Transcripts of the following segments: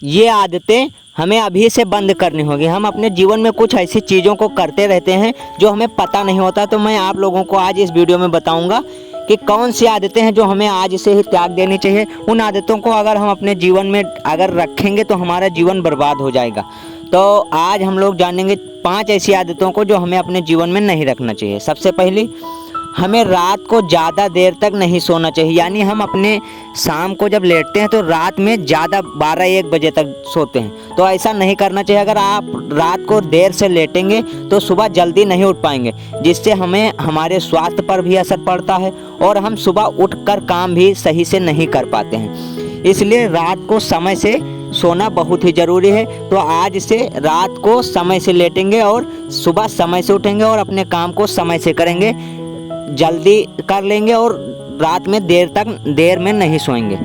ये आदतें हमें अभी से बंद करनी होगी। हम अपने जीवन में कुछ ऐसी चीज़ों को करते रहते हैं जो हमें पता नहीं होता। तो मैं आप लोगों को आज इस वीडियो में बताऊंगा कि कौन सी आदतें हैं जो हमें आज से ही त्याग देनी चाहिए। उन आदतों को अगर हम अपने जीवन में अगर रखेंगे तो हमारा जीवन बर्बाद हो जाएगा। तो आज हम लोग जानेंगे 5 ऐसी आदतों को जो हमें अपने जीवन में नहीं रखना चाहिए। सबसे पहली, हमें रात को ज़्यादा देर तक नहीं सोना चाहिए। यानी हम अपने शाम को जब लेटते हैं तो रात में ज़्यादा 12-1 बजे तक सोते हैं, तो ऐसा नहीं करना चाहिए। अगर आप रात को देर से लेटेंगे तो सुबह जल्दी नहीं उठ पाएंगे, जिससे हमें हमारे स्वास्थ्य पर भी असर पड़ता है और हम सुबह उठकर काम भी सही से नहीं कर पाते हैं। इसलिए रात को समय से सोना बहुत ही ज़रूरी है। तो आज से रात को समय से लेटेंगे और सुबह समय से उठेंगे और अपने काम को समय से करेंगे, जल्दी कर लेंगे और रात में देर में नहीं सोएंगे।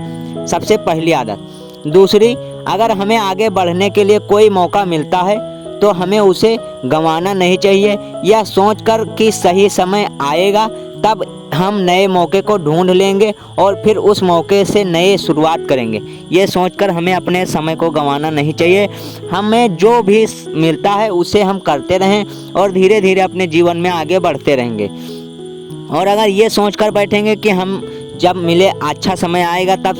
सबसे पहली आदत। दूसरी, अगर हमें आगे बढ़ने के लिए कोई मौका मिलता है तो हमें उसे गंवाना नहीं चाहिए। यह सोचकर कि सही समय आएगा तब हम नए मौके को ढूंढ लेंगे और फिर उस मौके से नए शुरुआत करेंगे। ये सोचकर हमें अपने समय को गंवाना नहीं चाहिए। हमें जो भी मिलता है उसे हम करते रहें और धीरे धीरे अपने जीवन में आगे बढ़ते रहेंगे। और अगर ये सोचकर बैठेंगे कि हम जब मिले अच्छा समय आएगा तब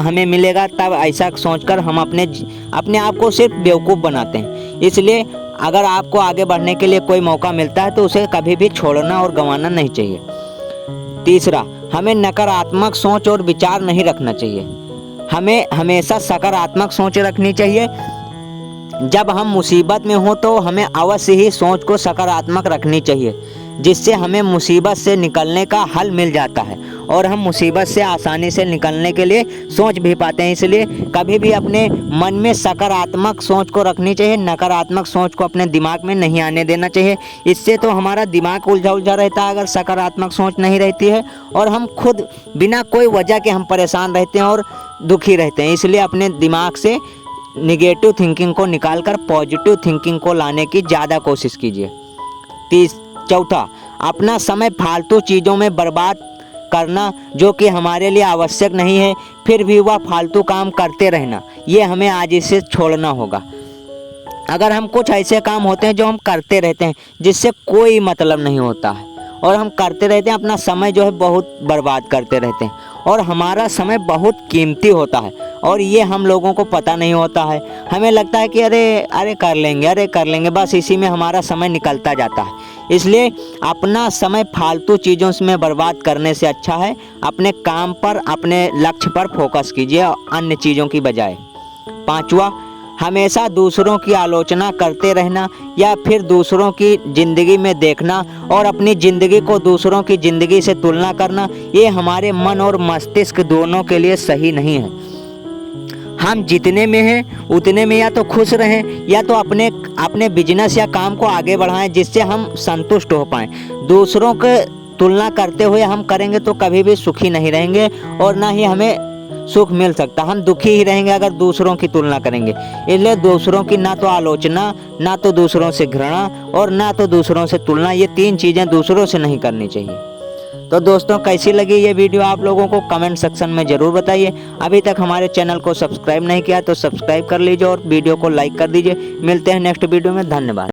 हमें मिलेगा, तब ऐसा सोचकर हम अपने आप को सिर्फ बेवकूफ़ बनाते हैं। इसलिए अगर आपको आगे बढ़ने के लिए कोई मौका मिलता है तो उसे कभी भी छोड़ना और गंवाना नहीं चाहिए। तीसरा, हमें नकारात्मक सोच और विचार नहीं रखना चाहिए। हमें हमेशा सकारात्मक सोच रखनी चाहिए। जब हम मुसीबत में हों तो हमें अवश्य ही सोच को सकारात्मक रखनी चाहिए, जिससे हमें मुसीबत से निकलने का हल मिल जाता है और हम मुसीबत से आसानी से निकलने के लिए सोच भी पाते हैं। इसलिए कभी भी अपने मन में सकारात्मक सोच को रखनी चाहिए, नकारात्मक सोच को अपने दिमाग में नहीं आने देना चाहिए। इससे तो हमारा दिमाग उलझा रहता है अगर सकारात्मक सोच नहीं रहती है, और हम खुद बिना कोई वजह के हम परेशान रहते हैं और दुखी रहते हैं। इसलिए अपने दिमाग से निगेटिव थिंकिंग को निकालकर पॉजिटिव थिंकिंग को लाने की ज़्यादा कोशिश कीजिए। चौथा, अपना समय फालतू चीज़ों में बर्बाद करना जो कि हमारे लिए आवश्यक नहीं है, फिर भी वह फालतू काम करते रहना, ये हमें आज से छोड़ना होगा। अगर हम कुछ ऐसे काम होते हैं जो हम करते रहते हैं जिससे कोई मतलब नहीं होता है और हम करते रहते हैं, अपना समय जो है बहुत बर्बाद करते रहते हैं, और हमारा समय बहुत कीमती होता है और ये हम लोगों को पता नहीं होता है। हमें लगता है कि अरे कर लेंगे, बस इसी में हमारा समय निकलता जाता है। इसलिए अपना समय फालतू चीज़ों में बर्बाद करने से अच्छा है अपने काम पर, अपने लक्ष्य पर फोकस कीजिए अन्य चीज़ों की बजाय। पांचवा, हमेशा दूसरों की आलोचना करते रहना या फिर दूसरों की ज़िंदगी में देखना और अपनी ज़िंदगी को दूसरों की ज़िंदगी से तुलना करना, ये हमारे मन और मस्तिष्क दोनों के लिए सही नहीं है। हम जितने में हैं उतने में या तो खुश रहें या तो अपने बिजनेस या काम को आगे बढ़ाएं जिससे हम संतुष्ट हो पाएं। दूसरों के तुलना करते हुए हम करेंगे तो कभी भी सुखी नहीं रहेंगे और ना ही हमें सुख मिल सकता। हम दुखी ही रहेंगे अगर दूसरों की तुलना करेंगे। इसलिए दूसरों की ना तो आलोचना, ना तो दूसरों से घृणा और ना तो दूसरों से तुलना, ये 3 चीज़ें दूसरों से नहीं करनी चाहिए। तो दोस्तों, कैसी लगी ये वीडियो आप लोगों को कमेंट सेक्शन में ज़रूर बताइए। अभी तक हमारे चैनल को सब्सक्राइब नहीं किया तो सब्सक्राइब कर लीजिए और वीडियो को लाइक कर दीजिए। मिलते हैं नेक्स्ट वीडियो में। धन्यवाद।